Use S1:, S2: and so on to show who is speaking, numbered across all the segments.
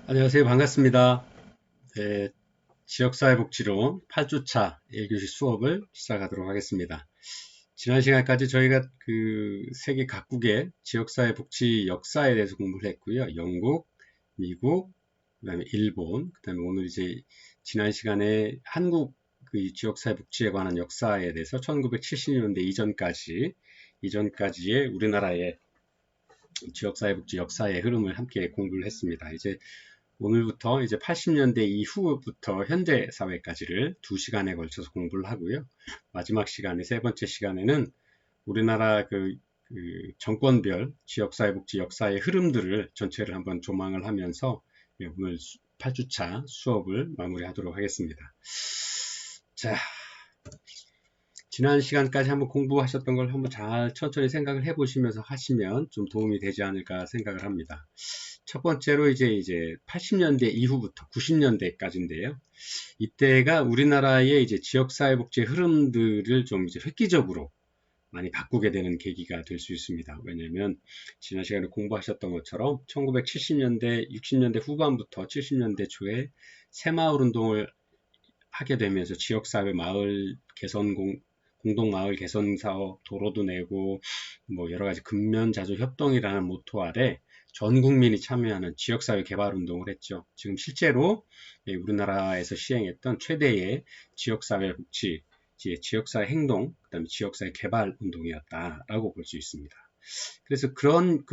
S1: 안녕하세요. 반갑습니다. 네, 지역사회복지론 8주차 1교시 수업을 시작하도록 하겠습니다. 지난 시간까지 저희가 세계 각국의 지역사회복지 역사에 대해서 공부를 했고요. 영국, 미국, 그다음에 일본, 그다음에 오늘 이제 지난 시간에 한국 지역사회복지에 관한 역사에 대해서 1970년대 이전까지의 우리나라의 지역사회복지 역사의 흐름을 함께 공부를 했습니다. 이제 오늘부터 이제 80년대 이후부터 현대 사회까지를 2시간에 걸쳐서 공부를 하고요. 마지막 시간에 세 번째 시간에는 우리나라 정권별 지역사회복지 역사의 흐름들을 전체를 한번 조망을 하면서 오늘 8주차 수업을 마무리하도록 하겠습니다. 자, 지난 시간까지 한번 공부하셨던 걸 한번 잘 천천히 생각을 해보시면서 하시면 좀 도움이 되지 않을까 생각을 합니다. 첫 번째로 이제 80년대 이후부터 90년대까지인데요. 이때가 우리나라의 이제 지역사회복지의 흐름들을 좀 이제 획기적으로 많이 바꾸게 되는 계기가 될 수 있습니다. 왜냐하면 지난 시간에 공부하셨던 것처럼 1970년대, 60년대 후반부터 70년대 초에 새마을 운동을 하게 되면서 지역사회 마을 개선 공동마을 개선 사업, 도로도 내고 뭐 여러 가지 근면자조 협동이라는 모토 아래 전 국민이 참여하는 지역사회 개발 운동을 했죠. 지금 실제로 우리나라에서 시행했던 최대의 지역사회 복지, 지역사회 행동, 그다음에 지역사회 개발 운동이었다라고 볼 수 있습니다. 그래서 그런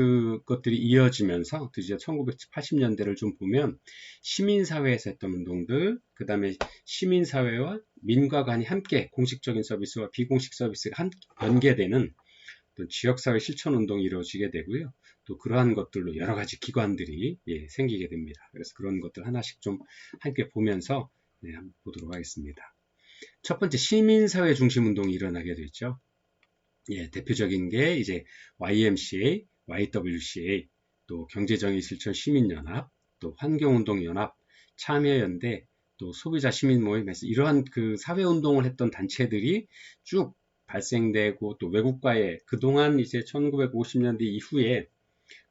S1: 것들이 이어지면서 이제 1980년대를 좀 보면 시민사회에서 했던 운동들, 그 다음에 시민사회와 민과 간이 함께 공식적인 서비스와 비공식 서비스가 연계되는 지역사회 실천운동이 이루어지게 되고요. 또 그러한 것들로 여러 가지 기관들이 생기게 됩니다. 그래서 그런 것들 하나씩 좀 함께 보면서 한번 보도록 하겠습니다. 첫 번째 시민사회 중심 운동이 일어나게 됐죠. 대표적인 게 이제 YMCA, YWCA, 또 경제정의 실천 시민연합, 또 환경운동연합, 참여연대, 또 소비자 시민모임에서 이러한 사회운동을 했던 단체들이 쭉 발생되고 또 외국과의 그동안 이제 1950년대 이후에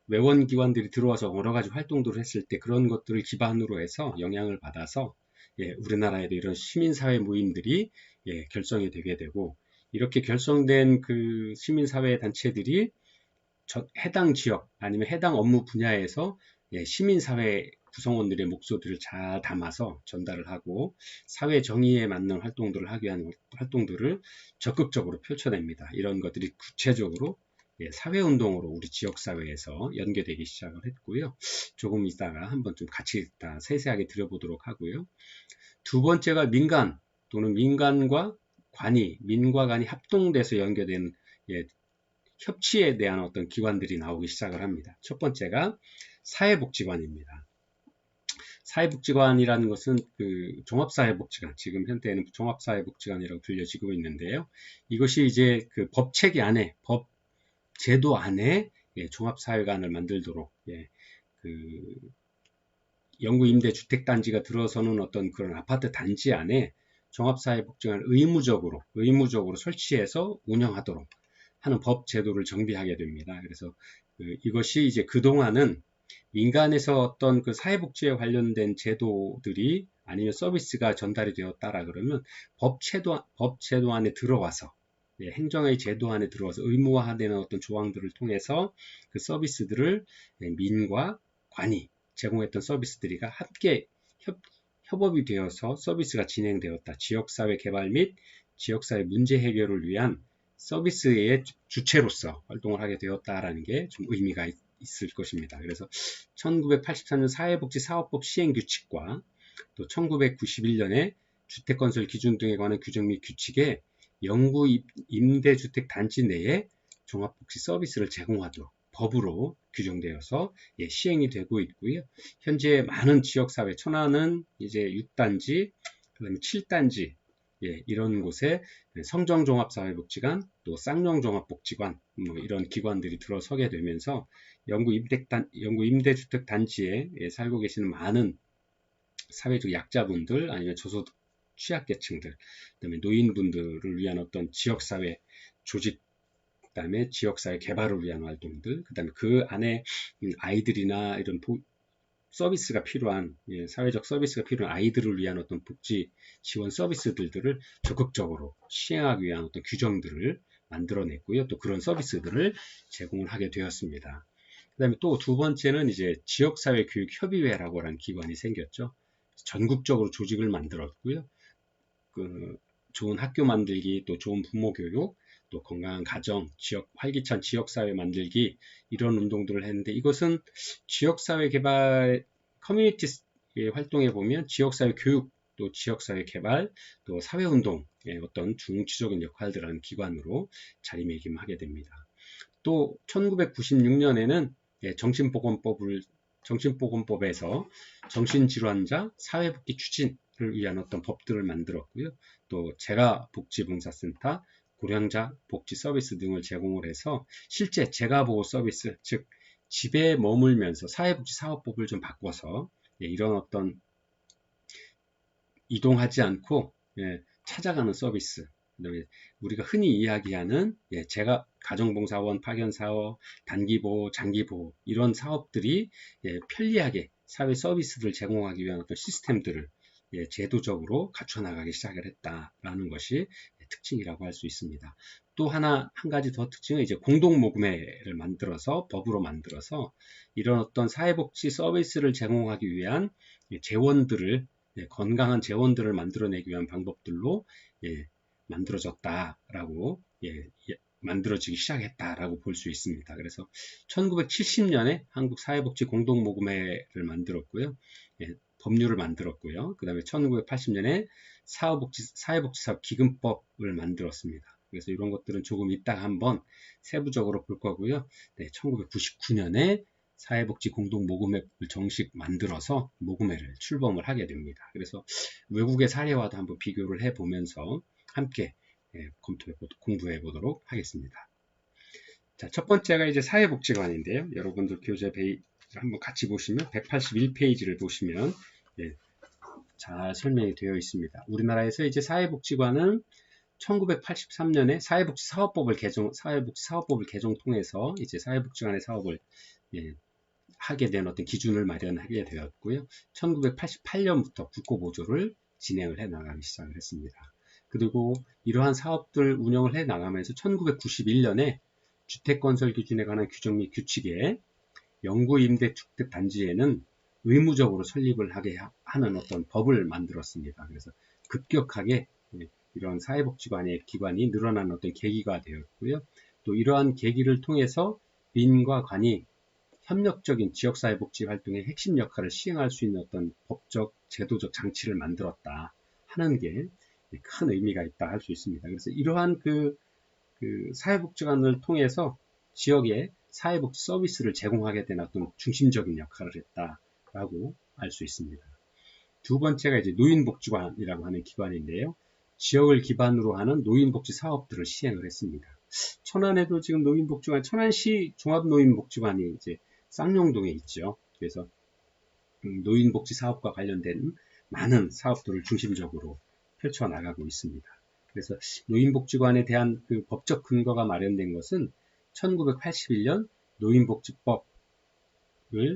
S1: 외원기관들이 들어와서 여러 가지 활동들을 했을 때 그런 것들을 기반으로 해서 영향을 받아서 우리나라에도 이런 시민사회 모임들이 결성이 되게 되고 이렇게 결성된 시민사회 단체들이 해당 지역 아니면 해당 업무 분야에서 시민사회 구성원들의 목소리를 잘 담아서 전달을 하고 사회 정의에 맞는 활동들을 하기 위한 활동들을 적극적으로 펼쳐냅니다. 이런 것들이 구체적으로 사회운동으로 우리 지역사회에서 연계되기 시작을 했고요. 조금 이따가 한번 좀 같이 세세하게 들여보도록 하고요. 두 번째가 민간 또는 민과 간이 합동돼서 연계된 협치에 대한 어떤 기관들이 나오기 시작을 합니다. 첫 번째가 사회복지관입니다. 사회복지관이라는 것은 종합사회복지관, 지금 현재는 종합사회복지관이라고 불려지고 있는데요. 이것이 이제 법체계 안에, 법 제도 안에 종합사회관을 만들도록 영구 임대주택단지가 들어서는 어떤 그런 아파트 단지 안에 종합사회복지관을 의무적으로 설치해서 운영하도록 하는 법 제도를 정비하게 됩니다. 그래서 이것이 이제 그동안은 민간에서 어떤 사회복지에 관련된 제도들이 아니면 서비스가 전달이 되었다라 그러면 법 제도 안에 들어와서 행정의 제도 안에 들어와서 의무화되는 어떤 조항들을 통해서 그 서비스들을 민과 관이 제공했던 서비스들이가 함께 협업이 되어서 서비스가 진행되었다. 지역사회 개발 및 지역사회 문제 해결을 위한 서비스의 주체로서 활동을 하게 되었다라는 게 좀 의미가 있을 것입니다. 그래서 1983년 사회복지사업법 시행규칙과 또 1991년에 주택건설 기준 등에 관한 규정 및 규칙에 영구 임대주택 단지 내에 종합복지 서비스를 제공하도록 법으로 규정되어서 시행이 되고 있고요. 현재 많은 지역사회, 천안은 이제 6단지, 그다음에 7단지 이런 곳에 성정종합사회복지관, 또 쌍용종합복지관 이런 기관들이 들어서게 되면서 영구 임대주택 단지에 살고 계시는 많은 사회적 약자분들 아니면 저소득 취약계층들, 그다음에 노인분들을 위한 어떤 지역사회 조직, 그다음에 지역사회 개발을 위한 활동들, 그다음에 그 안에 아이들이나 이런 서비스가 필요한 사회적 서비스가 필요한 아이들을 위한 어떤 복지 지원 서비스들을 적극적으로 시행하기 위한 어떤 규정들을 만들어냈고요. 또 그런 서비스들을 제공을 하게 되었습니다. 그 다음에 또 두 번째는 이제 지역사회교육협의회라고 하는 기관이 생겼죠. 전국적으로 조직을 만들었고요. 그 좋은 학교 만들기, 또 좋은 부모 교육, 또 건강한 가정, 활기찬 지역사회 만들기 이런 운동들을 했는데 이것은 지역사회 개발 커뮤니티 활동에 보면 지역사회 교육, 또 지역사회 개발, 또 사회운동의 어떤 중추적인 역할들을 하는 기관으로 자리매김하게 됩니다. 또 1996년에는 정신보건법에서 정신질환자 사회복지 추진을 위한 어떤 법들을 만들었고요. 또 재가복지봉사센터, 고령자 복지 서비스 등을 제공을 해서 실제 재가보호 서비스, 즉 집에 머물면서 사회복지 사업법을 좀 바꿔서 이런 어떤 이동하지 않고 찾아가는 서비스, 그다음에 우리가 흔히 이야기하는 제가 가정봉사원 파견사업, 단기보호, 장기보호 이런 사업들이 편리하게 사회 서비스를 제공하기 위한 어떤 시스템들을 제도적으로 갖춰나가기 시작을 했다라는 것이 특징이라고 할 수 있습니다. 또 한 가지 더 특징은 이제 공동모금회를 만들어서 법으로 만들어서 이런 어떤 사회복지 서비스를 제공하기 위한 재원들을 건강한 재원들을 만들어내기 위한 방법들로 만들어졌다라고 만들어지기 시작했다라고 볼 수 있습니다. 그래서 1970년에 한국사회복지 공동모금회를 만들었고요. 법률을 만들었고요. 그 다음에 1980년에 사회복지사업 기금법을 만들었습니다. 그래서 이런 것들은 조금 이따가 한번 세부적으로 볼 거고요. 1999년에 사회복지 공동모금회를 정식 만들어서 모금회를 출범을 하게 됩니다. 그래서 외국의 사례와도 한번 비교를 해보면서 함께 공부해 보도록 하겠습니다. 자, 첫 번째가 이제 사회복지관인데요. 여러분들 교재 페이지 한번 같이 보시면 181페이지를 보시면 잘 설명이 되어 있습니다. 우리나라에서 이제 사회복지관은 1983년에 사회복지사업법을 개정 통해서 이제 사회복지관의 사업을 하게 된 어떤 기준을 마련하게 되었고요. 1988년부터 국고보조를 진행을 해 나가기 시작을 했습니다. 그리고 이러한 사업들 운영을 해 나가면서 1991년에 주택건설 기준에 관한 규정 및 규칙에 영구임대주택 단지에는 의무적으로 설립을 하게 하는 어떤 법을 만들었습니다. 그래서 급격하게 이런 사회복지관의 기관이 늘어나는 어떤 계기가 되었고요. 또 이러한 계기를 통해서 민과 관이 협력적인 지역사회복지 활동의 핵심 역할을 시행할 수 있는 어떤 법적, 제도적 장치를 만들었다 하는 게 큰 의미가 있다 할 수 있습니다. 그래서 이러한 그 사회복지관을 통해서 지역에 사회복지 서비스를 제공하게 된 어떤 중심적인 역할을 했다라고 알 수 있습니다. 두 번째가 이제 노인복지관이라고 하는 기관인데요. 지역을 기반으로 하는 노인복지 사업들을 시행을 했습니다. 천안에도 지금 노인복지관, 천안시 종합노인복지관이 이제 쌍용동에 있죠. 그래서 노인복지 사업과 관련된 많은 사업들을 중심적으로 펼쳐나가고 있습니다. 그래서 노인복지관에 대한 그 법적 근거가 마련된 것은 1981년 노인복지법을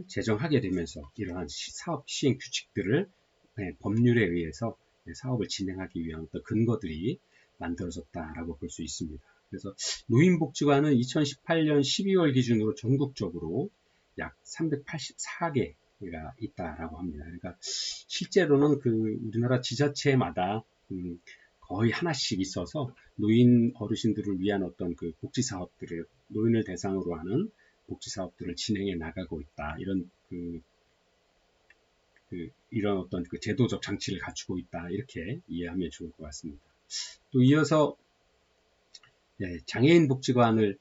S1: 제정하게 되면서 이러한 사업 시행 규칙들을 법률에 의해서 사업을 진행하기 위한 어떤 근거들이 만들어졌다라고 볼 수 있습니다. 그래서 노인복지관은 2018년 12월 기준으로 전국적으로 약 384개가 있다라고 합니다. 그러니까 실제로는 우리나라 지자체마다 거의 하나씩 있어서 노인 어르신들을 위한 어떤 그 복지 사업들을 노인을 대상으로 하는 복지 사업들을 진행해 나가고 있다. 이런 어떤 그 제도적 장치를 갖추고 있다. 이렇게 이해하면 좋을 것 같습니다. 또 이어서 장애인 복지관을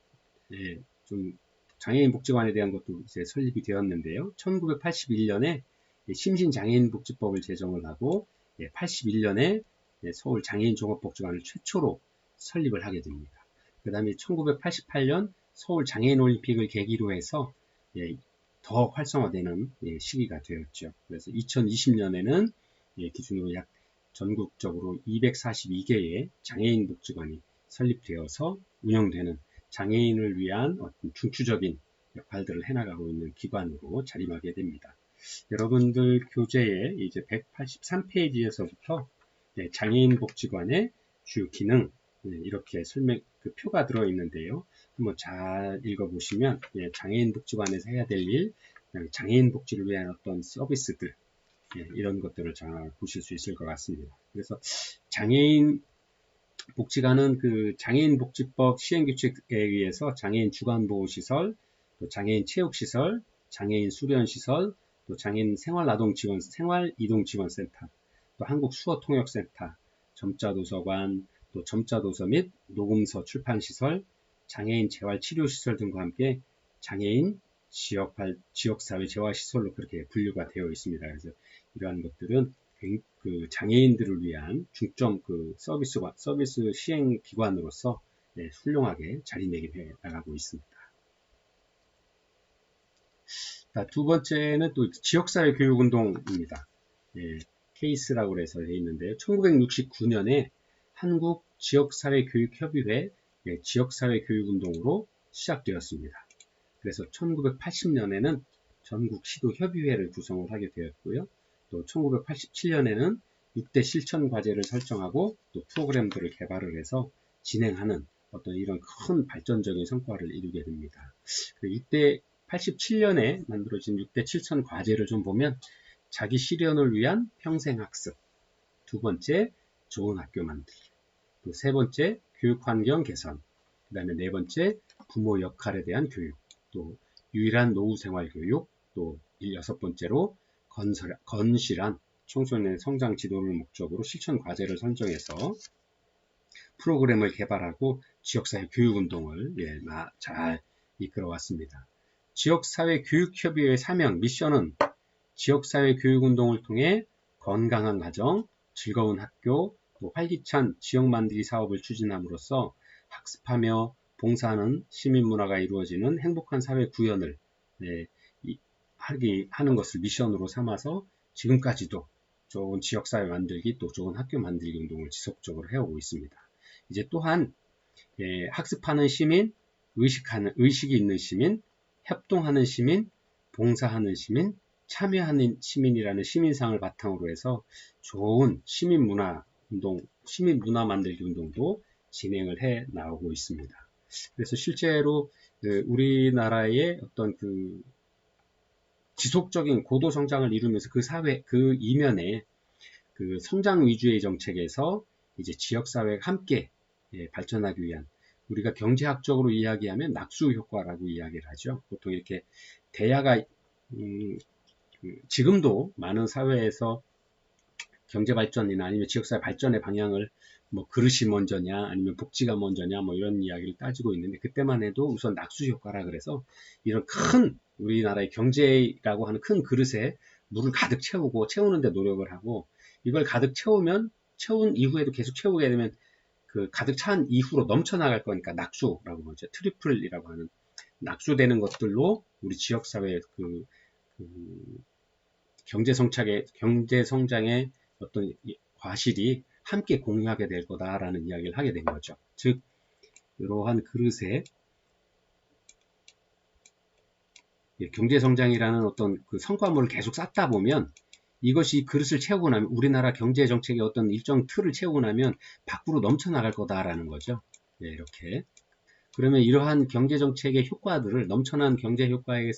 S1: 장애인 복지관에 대한 것도 이제 설립이 되었는데요. 1981년에 심신장애인복지법을 제정을 하고 81년에 서울 장애인 종합복지관을 최초로 설립을 하게 됩니다. 그 다음에 1988년 서울 장애인 올림픽을 계기로 해서 더 활성화되는 시기가 되었죠. 그래서 2020년에는 기준으로 약 전국적으로 242개의 장애인 복지관이 설립되어서 운영되는 장애인을 위한 어떤 중추적인 역할들을 해나가고 있는 기관으로 자리하게 됩니다. 여러분들 교재에 이제 183페이지에서부터 장애인 복지관의 주요 기능 이렇게 설명 표가 들어 있는데요. 한번 잘 읽어보시면 장애인 복지관에서 해야 될 일, 장애인 복지를 위한 어떤 서비스들 이런 것들을 잘 보실 수 있을 것 같습니다. 그래서 장애인 복지관은 그 장애인복지법 시행규칙에 의해서 장애인 주간보호시설, 또 장애인 체육시설, 장애인 수련시설, 또 장애인 생활이동지원센터, 또 한국수어통역센터, 점자도서관, 또 점자도서 및 녹음서 출판시설, 장애인 재활치료시설 등과 함께 장애인 지역사회 재활시설로 그렇게 분류가 되어 있습니다. 그래서 이러한 것들은 그 장애인들을 위한 중점 그 서비스 시행 기관으로서 훌륭하게 자리매김해 나가고 있습니다. 자, 두 번째는 또 지역사회 교육운동입니다. 케이스라고 해서 되어 있는데요. 1969년에 한국 지역사회교육협의회 지역사회 교육운동으로 시작되었습니다. 그래서 1980년에는 전국 시도협의회를 구성을 하게 되었고요. 또 1987년에는 6대 실천 과제를 설정하고 또 프로그램들을 개발을 해서 진행하는 어떤 이런 큰 발전적인 성과를 이루게 됩니다. 87년에 만들어진 6대 실천 과제를 좀 보면 자기 실현을 위한 평생학습, 두 번째 좋은 학교 만들기, 또 세 번째 교육환경 개선, 그 다음에 네 번째 부모 역할에 대한 교육, 또 유일한 노후생활 교육, 또 여섯 번째로 건실한 청소년 성장 지도를 목적으로 실천 과제를 선정해서 프로그램을 개발하고 지역사회 교육운동을 잘 이끌어왔습니다. 지역사회교육협의회의 사명, 미션은 지역사회 교육운동을 통해 건강한 가정, 즐거운 학교, 또 활기찬 지역 만들기 사업을 추진함으로써 학습하며 봉사하는 시민문화가 이루어지는 행복한 사회 구현을 하는 것을 미션으로 삼아서 지금까지도 좋은 지역사회 만들기 또 좋은 학교 만들기 운동을 지속적으로 해오고 있습니다. 이제 또한 학습하는 시민, 의식이 있는 시민, 협동하는 시민, 봉사하는 시민, 참여하는 시민이라는 시민상을 바탕으로 해서 좋은 시민문화 만들기 운동도 진행을 해 나오고 있습니다. 그래서 실제로 우리나라의 어떤 그 지속적인 고도 성장을 이루면서 그 사회, 그 이면에 그 성장 위주의 정책에서 이제 지역사회가 함께 발전하기 위한 우리가 경제학적으로 이야기하면 낙수 효과라고 이야기를 하죠. 보통 이렇게 대야가 지금도 많은 사회에서 경제 발전이나 아니면 지역사회 발전의 방향을 뭐 그릇이 먼저냐 아니면 복지가 먼저냐 뭐 이런 이야기를 따지고 있는데 그때만 해도 우선 낙수 효과라 그래서 이런 큰 우리나라의 경제라고 하는 큰 그릇에 물을 가득 채우는데 노력을 하고 이걸 가득 채운 이후에도 계속 채우게 되면 그 가득 찬 이후로 넘쳐나갈 거니까 낙수라고 하죠. 트리플이라고 하는 낙수되는 것들로 우리 지역사회의 경제 성장의 어떤 과실이 함께 공유하게 될 거다라는 이야기를 하게 된 거죠. 즉, 이러한 그릇에 경제 성장이라는 어떤 그 성과물을 계속 쌓다 보면 이것이 그릇을 채우고 나면 우리나라 경제 정책의 어떤 일정 틀을 채우고 나면 밖으로 넘쳐나갈 거다라는 거죠. 이렇게. 그러면 이러한 경제 정책의 효과들을 넘쳐난 경제 효과의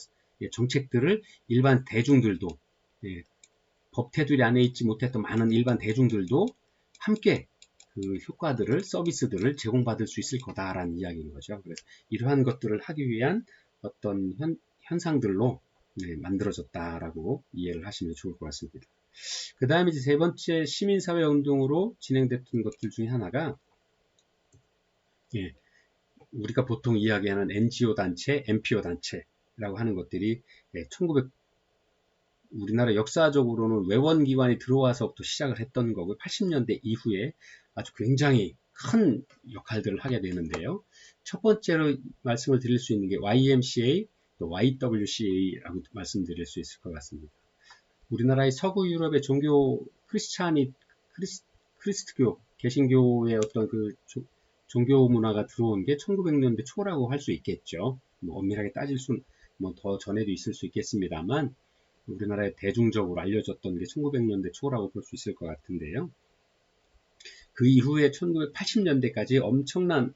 S1: 정책들을 일반 대중들도 법 테두리 안에 있지 못했던 많은 일반 대중들도 함께 그 효과들을 서비스들을 제공받을 수 있을 거다라는 이야기인 거죠. 그래서 이러한 것들을 하기 위한 어떤 현상들로 만들어졌다라고 이해를 하시면 좋을 것 같습니다. 그 다음에 이제 세 번째 시민사회 운동으로 진행됐던 것들 중에 하나가 우리가 보통 이야기하는 NGO 단체, NPO 단체라고 하는 것들이 우리나라 역사적으로는 외원기관이 들어와서부터 시작을 했던 거고 80년대 이후에 아주 굉장히 큰 역할들을 하게 되는데요. 첫 번째로 말씀을 드릴 수 있는 게 YMCA, 또 YWCA라고 말씀드릴 수 있을 것 같습니다. 우리나라의 서구 유럽의 종교 크리스트교, 개신교의 어떤 그 종교 문화가 들어온 게 1900년대 초라고 할 수 있겠죠. 뭐 엄밀하게 따질 수는 뭐 더 전에도 있을 수 있겠습니다만 우리나라에 대중적으로 알려졌던 게 1900년대 초라고 볼 수 있을 것 같은데요. 그 이후에 1980년대까지 엄청난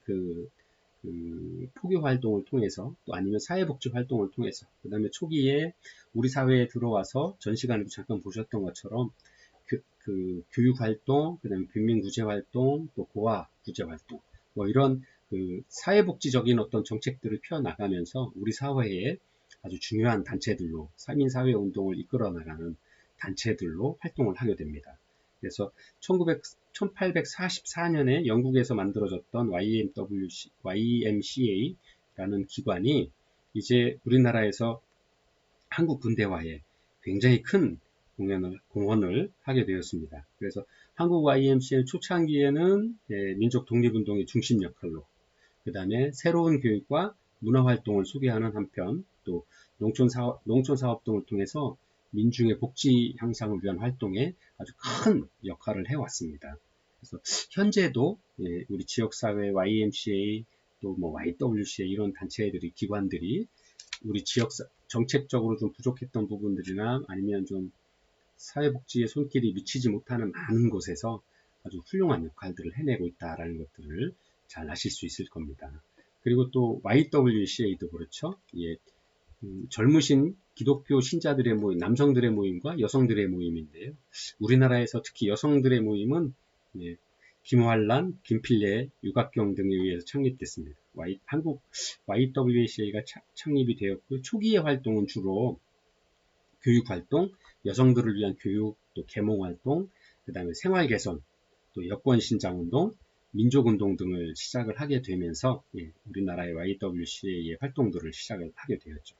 S1: 포교 활동을 통해서, 또 아니면 사회복지 활동을 통해서, 그 다음에 초기에 우리 사회에 들어와서 전 시간에도 잠깐 보셨던 것처럼 교육 활동, 그 다음에 빈민 구제 활동, 또 고아 구제 활동, 뭐 이런 사회복지적인 어떤 정책들을 펴나가면서 우리 사회에 아주 중요한 단체들로, 3인 사회 운동을 이끌어 나가는 단체들로 활동을 하게 됩니다. 그래서 1844년에 영국에서 만들어졌던 YMCA라는 기관이 이제 우리나라에서 한국 군대와의 굉장히 큰 공헌을 하게 되었습니다. 그래서 한국 YMCA 초창기에는 민족 독립운동의 중심 역할로, 그 다음에 새로운 교육과 문화활동을 소개하는 한편, 또 농촌사업 등을 통해서 민중의 복지 향상을 위한 활동에 아주 큰 역할을 해왔습니다. 그래서 현재도 우리 지역사회 YMCA, 또 뭐 YWCA 이런 단체들이, 기관들이 우리 지역 정책적으로 좀 부족했던 부분들이나 아니면 좀 사회복지의 손길이 미치지 못하는 많은 곳에서 아주 훌륭한 역할들을 해내고 있다라는 것들을 잘 아실 수 있을 겁니다. 그리고 또 YWCA도 그렇죠. 예, 젊으신 기독교 신자들의 모임, 남성들의 모임과 여성들의 모임인데요. 우리나라에서 특히 여성들의 모임은 김환란, 김필래, 유각경 등에 의해서 창립됐습니다. 한국 YWCA가 창립이 되었고, 초기의 활동은 주로 교육활동, 여성들을 위한 교육, 또 계몽활동, 그 다음에 생활개선, 또 여권신장운동, 민족운동 등을 시작을 하게 되면서 우리나라의 YWCA의 활동들을 시작을 하게 되었죠.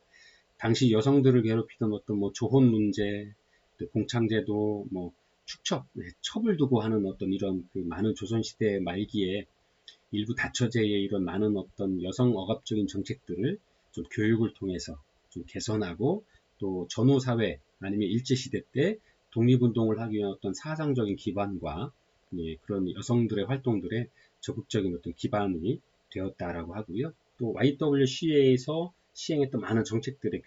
S1: 당시 여성들을 괴롭히던 어떤 뭐 조혼 문제, 또 공창제도, 뭐 축첩, 첩을 두고 하는 어떤 이런 많은 조선시대 말기에 일부 다처제의 이런 많은 어떤 여성 억압적인 정책들을 좀 교육을 통해서 좀 개선하고, 또 전후사회 아니면 일제시대 때 독립운동을 하기 위한 어떤 사상적인 기반과 그런 여성들의 활동들의 적극적인 어떤 기반이 되었다라고 하고요. 또 YWCA에서 시행했던 많은 정책들의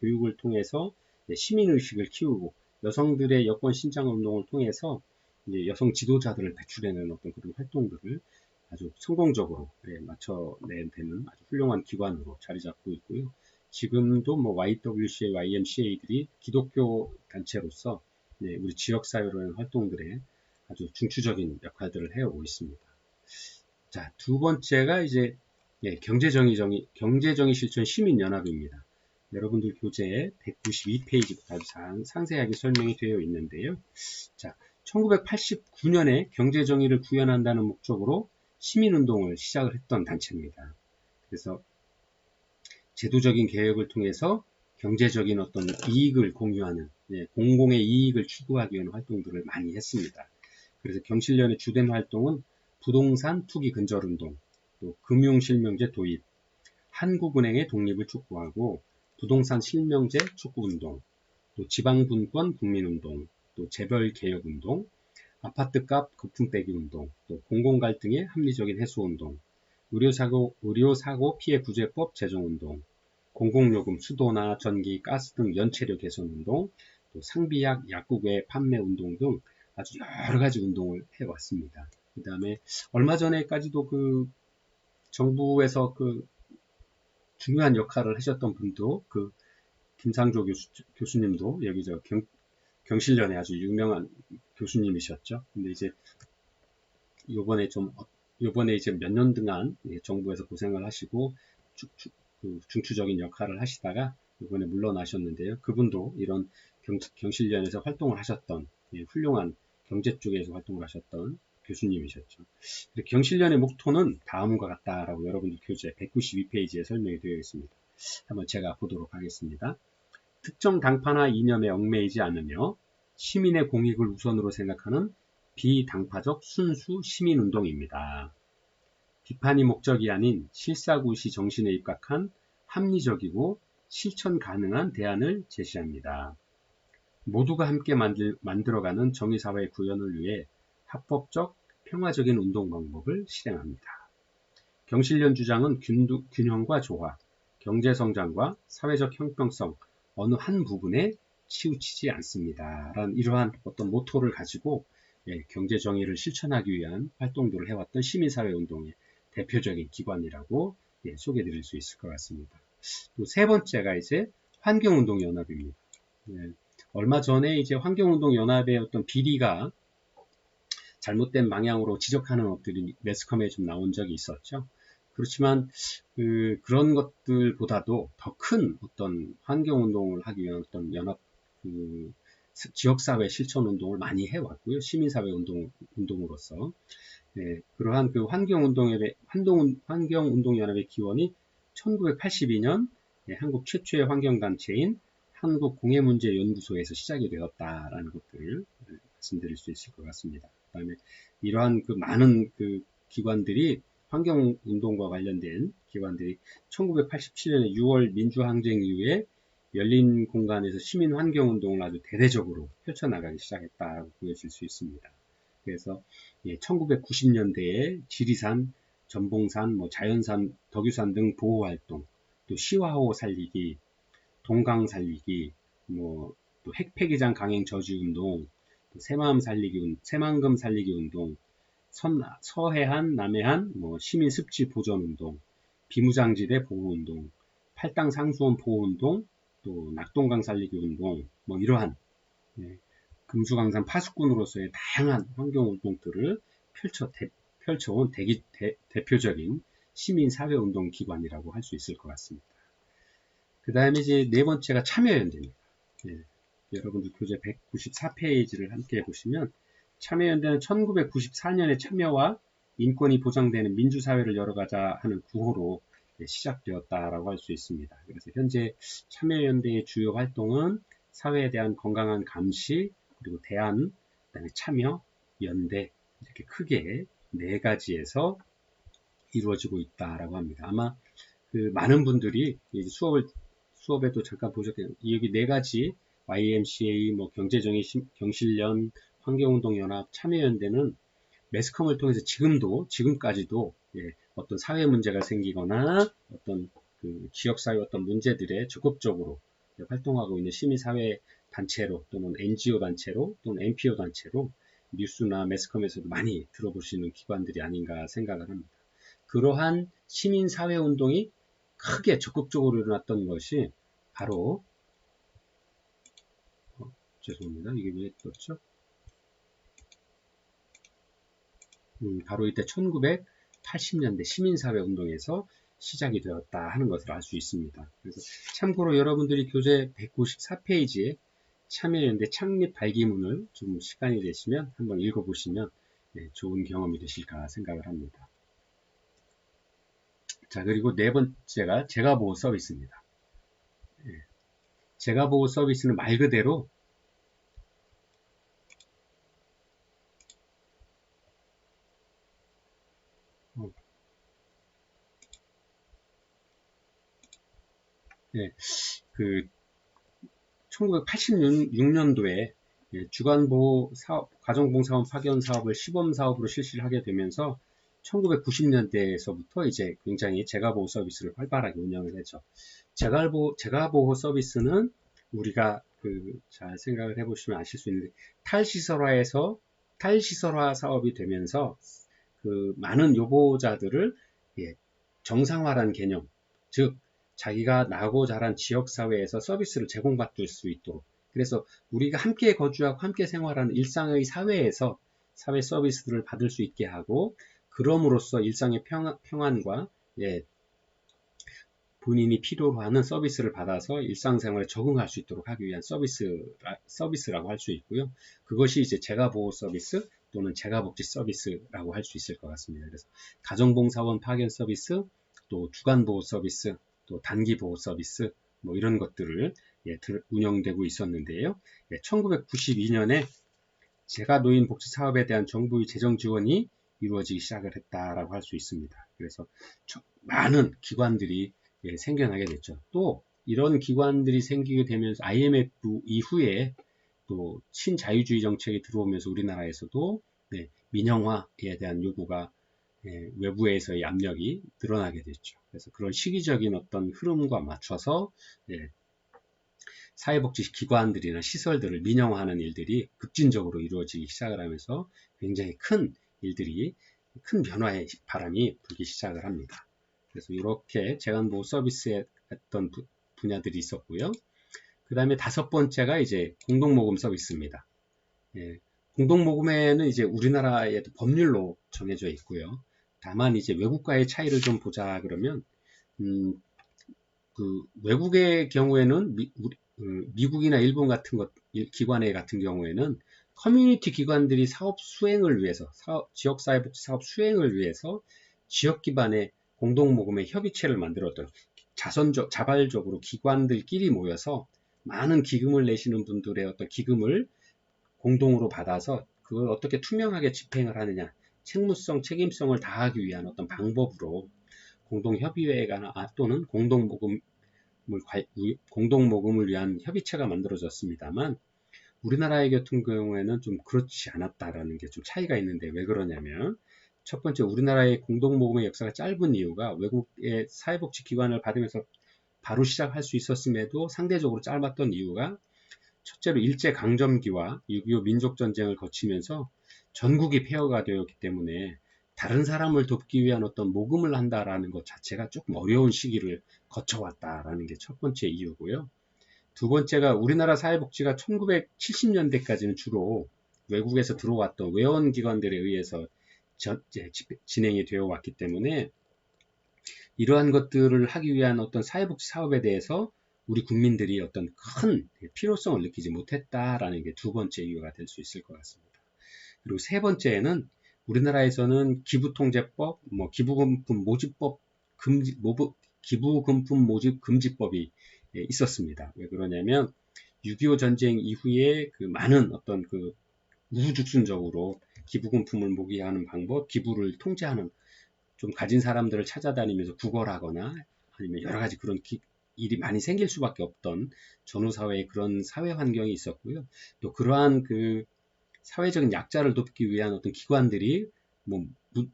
S1: 교육을 통해서 시민의식을 키우고, 여성들의 여권 신장 운동을 통해서 여성 지도자들을 배출해내는 어떤 그런 활동들을 아주 성공적으로 맞춰내는 아주 훌륭한 기관으로 자리 잡고 있고요. 지금도 뭐 YWCA, YMCA들이 기독교 단체로서 우리 지역사회로 하는 활동들에 아주 중추적인 역할들을 해오고 있습니다. 자, 두 번째가 이제 경제정의 실천 시민연합입니다. 여러분들 교재에 192페이지부터 아주 상세하게 설명이 되어 있는데요. 자, 1989년에 경제정의를 구현한다는 목적으로 시민운동을 시작을 했던 단체입니다. 그래서 제도적인 개혁을 통해서 경제적인 어떤 이익을 공유하는, 공공의 이익을 추구하기 위한 활동들을 많이 했습니다. 그래서 경실련의 주된 활동은 부동산 투기 근절운동, 또 금융실명제 도입, 한국은행의 독립을 촉구하고 부동산 실명제 촉구운동, 또 지방분권 국민운동, 또 재벌개혁운동, 아파트값 거품 빼기 운동, 또 공공갈등의 합리적인 해소운동, 의료사고 피해 구제법 제정운동, 공공요금 수도나 전기, 가스 등 연체료 개선운동, 또 상비약, 약국외 판매운동 등 아주 여러가지 운동을 해왔습니다. 그 다음에 얼마 전에까지도 정부에서 중요한 역할을 하셨던 분도 김상조 교수님도 여기 경실련의 아주 유명한 교수님이셨죠. 근데 이제 요번에 이제 몇 년 동안 정부에서 고생을 하시고 중추적인 역할을 하시다가 이번에 물러나셨는데요. 그분도 이런 경실련에서 활동을 하셨던 훌륭한 경제 쪽에서 활동을 하셨던 교수님이셨죠. 경실련의 목토는 다음과 같다라고 여러분들 교재 192페이지에 설명이 되어 있습니다. 한번 제가 보도록 하겠습니다. 특정 당파나 이념에 얽매이지 않으며 시민의 공익을 우선으로 생각하는 비당파적 순수 시민운동입니다. 비판이 목적이 아닌 실사구시 정신에 입각한 합리적이고 실천 가능한 대안을 제시합니다. 모두가 함께 만들어가는 정의사회 구현을 위해 합법적 평화적인 운동 방법을 실행합니다. 경실련 주장은 균형과 조화, 경제성장과 사회적 형평성 어느 한 부분에 치우치지 않습니다. 라는 이러한 어떤 모토를 가지고 경제 정의를 실천하기 위한 활동들을 해왔던 시민사회운동의 대표적인 기관이라고 소개드릴 수 있을 것 같습니다. 또 세 번째가 이제 환경운동연합입니다. 얼마 전에 이제 환경운동연합의 어떤 비리가 잘못된 방향으로 지적하는 것들이 매스컴에 좀 나온 적이 있었죠. 그렇지만 그런 것들보다도 더 큰 어떤 환경운동을 하기 위한 어떤 연합 지역사회 실천운동을 많이 해왔고요. 시민사회 운동으로서 그러한 그 환경운동연합의 기원이 1982년 한국 최초의 환경단체인 한국공해문제연구소에서 시작이 되었다라는 것들을 말씀드릴 수 있을 것 같습니다. 그 다음에 이러한 그 많은 그 기관들이 환경운동과 관련된 기관들이 1987년에 6월 민주항쟁 이후에 열린 공간에서 시민환경운동을 아주 대대적으로 펼쳐나가기 시작했다고 보여질 수 있습니다. 그래서 1990년대에 지리산, 전봉산, 자연산, 덕유산 등 보호활동, 또 시화호 살리기, 동강 살리기, 또 핵폐기장 강행 저지운동, 새만금 살리기 운동, 서해안, 남해안 시민 습지 보전 운동, 비무장지대 보호 운동, 팔당 상수원 보호 운동, 또 낙동강 살리기 운동, 이러한 금수강산 파수꾼으로서의 다양한 환경 운동들을 펼쳐온 대표적인 시민사회운동 기관이라고 할 수 있을 것 같습니다. 그 다음에 이제 네 번째가 참여연대입니다. 여러분들 교재 194페이지를 함께 해보시면 참여연대는 1994년에 참여와 인권이 보장되는 민주사회를 열어가자 하는 구호로 시작되었다라고 할 수 있습니다. 그래서 현재 참여연대의 주요 활동은 사회에 대한 건강한 감시, 그리고 대안, 그다음에 참여, 연대 이렇게 크게 네 가지에서 이루어지고 있다라고 합니다. 아마 많은 분들이 수업에도 잠깐 보셨겠는데 여기 네 가지 YMCA, 경제정의 경실련, 환경운동연합, 참여연대는 매스컴을 통해서 지금까지도 어떤 사회 문제가 생기거나 어떤 지역사회 어떤 문제들에 적극적으로 활동하고 있는 시민사회 단체로 또는 NGO 단체로 또는 NPO 단체로 뉴스나 매스컴에서도 많이 들어보시는 기관들이 아닌가 생각을 합니다. 그러한 시민사회운동이 크게 적극적으로 일어났던 것이 바로 죄송합니다. 이게 왜 떴죠? 바로 이때 1980년대 시민사회운동에서 시작이 되었다 하는 것을 알 수 있습니다. 그래서 참고로 여러분들이 교재 194페이지에 참여연대 창립 발기문을 좀 시간이 되시면 한번 읽어보시면 좋은 경험이 되실까 생각을 합니다. 자, 그리고 네 번째가 재가보호 서비스입니다. 재가보호 서비스는 말 그대로 그 1986년도에 주간보호 사업, 가정봉사원 파견 사업을 시범사업으로 실시를 하게 되면서 1990년대에서부터 이제 굉장히 재가보호 서비스를 활발하게 운영을 했죠. 재가보호 서비스는 우리가 잘 생각을 해보시면 아실 수 있는데 탈시설화 사업이 되면서 많은 요보자들을 정상화라는 개념, 즉 자기가 나고 자란 지역사회에서 서비스를 제공받을 수 있도록, 그래서 우리가 함께 거주하고 함께 생활하는 일상의 사회에서 사회 서비스들을 받을 수 있게 하고, 그럼으로써 일상의 평안과 본인이 필요로 하는 서비스를 받아서 일상생활에 적응할 수 있도록 하기 위한 서비스라고 할 수 있고요. 그것이 이제 재가보호 서비스 또는 재가복지 서비스라고 할 수 있을 것 같습니다. 그래서 가정봉사원 파견 서비스, 또 주간보호 서비스, 또 단기보호 서비스 이런 것들을 운영되고 있었는데요. 1992년에 재가노인 복지 사업에 대한 정부의 재정 지원이 이루어지기 시작을 했다라고 할 수 있습니다. 그래서 많은 기관들이 생겨나게 됐죠. 또 이런 기관들이 생기게 되면서 IMF 이후에 또 신자유주의 정책이 들어오면서 우리나라에서도 민영화에 대한 요구가 외부에서의 압력이 늘어나게 됐죠. 그래서 그런 시기적인 어떤 흐름과 맞춰서 사회복지 기관들이나 시설들을 민영화하는 일들이 급진적으로 이루어지기 시작을 하면서 굉장히 큰 일들이, 큰 변화의 바람이 불기 시작을 합니다. 그래서 이렇게 재난보호 서비스의 어떤 분야들이 있었고요. 그 다음에 다섯 번째가 이제 공동모금 서비스입니다. 예, 공동모금에는 이제 우리나라의 법률로 정해져 있고요. 다만 이제 외국과의 차이를 좀 보자 그러면, 그 외국의 경우에는 미국이나 일본 같은 기관의 같은 경우에는 커뮤니티 기관들이 사업 수행을 위해서, 지역사회복지 사업 수행을 위해서 지역 기반의 공동모금의 협의체를 만들었던, 자발적으로 기관들끼리 모여서 많은 기금을 내시는 분들의 어떤 기금을 공동으로 받아서 그걸 어떻게 투명하게 집행을 하느냐, 책무성, 책임성을 다하기 위한 어떤 방법으로 공동협의회가 또는 공동모금을 위한 협의체가 만들어졌습니다만, 우리나라의 같은 경우에는 좀 그렇지 않았다라는 게 좀 차이가 있는데, 왜 그러냐면, 첫 번째, 우리나라의 공동모금의 역사가 짧은 이유가 외국의 사회복지기관을 받으면서 바로 시작할 수 있었음에도 상대적으로 짧았던 이유가, 첫째로 일제강점기와 6.25 민족전쟁을 거치면서 전국이 폐허가 되었기 때문에 다른 사람을 돕기 위한 어떤 모금을 한다라는 것 자체가 조금 어려운 시기를 거쳐왔다라는 게 첫 번째 이유고요. 두 번째가 우리나라 사회복지가 1970년대까지는 주로 외국에서 들어왔던 외원기관들에 의해서 진행이 되어 왔기 때문에 이러한 것들을 하기 위한 어떤 사회복지 사업에 대해서 우리 국민들이 어떤 큰 필요성을 느끼지 못했다라는 게 두 번째 이유가 될 수 있을 것 같습니다. 그리고 세 번째는 우리나라에서는 기부통제법, 기부금품 모집법 기부금품 모집 금지법이 있었습니다. 왜 그러냐면 6.25 전쟁 이후에 그 많은 어떤 그 우후죽순적으로 기부금품을 모기하는 방법, 기부를 통제하는, 좀 가진 사람들을 찾아다니면서 구걸하거나 아니면 여러 가지 그런 일이 많이 생길 수밖에 없던 전후사회의 그런 사회 환경이 있었고요. 또 그러한 그 사회적인 약자를 돕기 위한 어떤 기관들이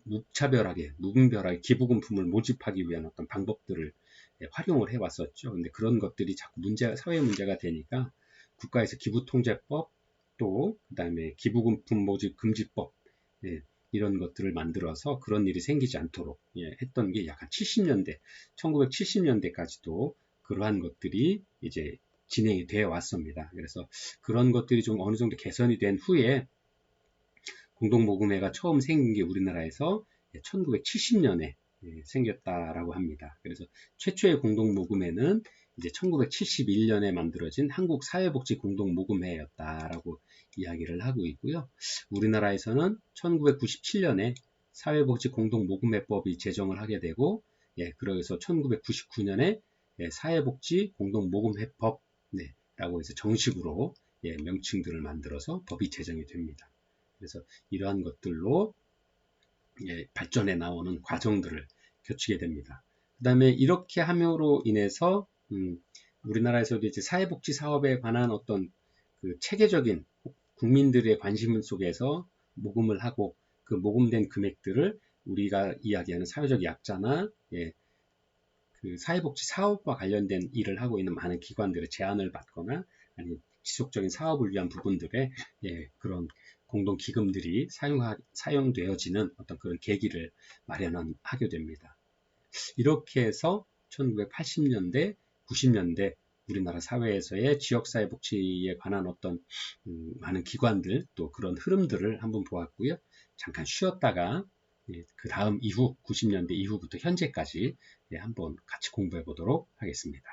S1: 무차별하게, 무분별하게 기부금품을 모집하기 위한 어떤 방법들을 활용을 해왔었죠. 근데 그런 것들이 자꾸 사회 문제가 되니까 국가에서 기부통제법, 또 그다음에 기부금품 모집 금지법, 이런 것들을 만들어서 그런 일이 생기지 않도록 했던 게 약간 1970년대까지도 그러한 것들이 이제 진행이 되어 왔습니다. 그래서 그런 것들이 좀 어느 정도 개선이 된 후에 공동모금회가 처음 생긴 게 우리나라에서 1970년에 생겼다라고 합니다. 그래서 최초의 공동모금회는 이제 1971년에 만들어진 한국사회복지공동모금회였다라고 이야기를 하고 있고요. 우리나라에서는 1997년에 사회복지공동모금회법이 제정을 하게 되고, 그래서 1999년에 사회복지공동모금회법 라고 해서 정식으로 명칭들을 만들어서 법이 제정이 됩니다. 그래서 이러한 것들로 발전해 나오는 과정들을 거치게 됩니다. 그 다음에 이렇게 함으로 인해서 우리나라에서도 이제 사회복지 사업에 관한 어떤 그 체계적인 국민들의 관심 속에서 모금을 하고, 그 모금된 금액들을 우리가 이야기하는 사회적 약자나 그 사회복지 사업과 관련된 일을 하고 있는 많은 기관들의 제안을 받거나 아니면 지속적인 사업을 위한 부분들의 그런 공동기금들이 사용되어지는 어떤 그런 계기를 마련하게 됩니다. 이렇게 해서 1980년대, 90년대 우리나라 사회에서의 지역사회복지에 관한 어떤 많은 기관들, 또 그런 흐름들을 한번 보았고요. 잠깐 쉬었다가 그 다음 이후 90년대 이후부터 현재까지 한번 같이 공부해 보도록 하겠습니다.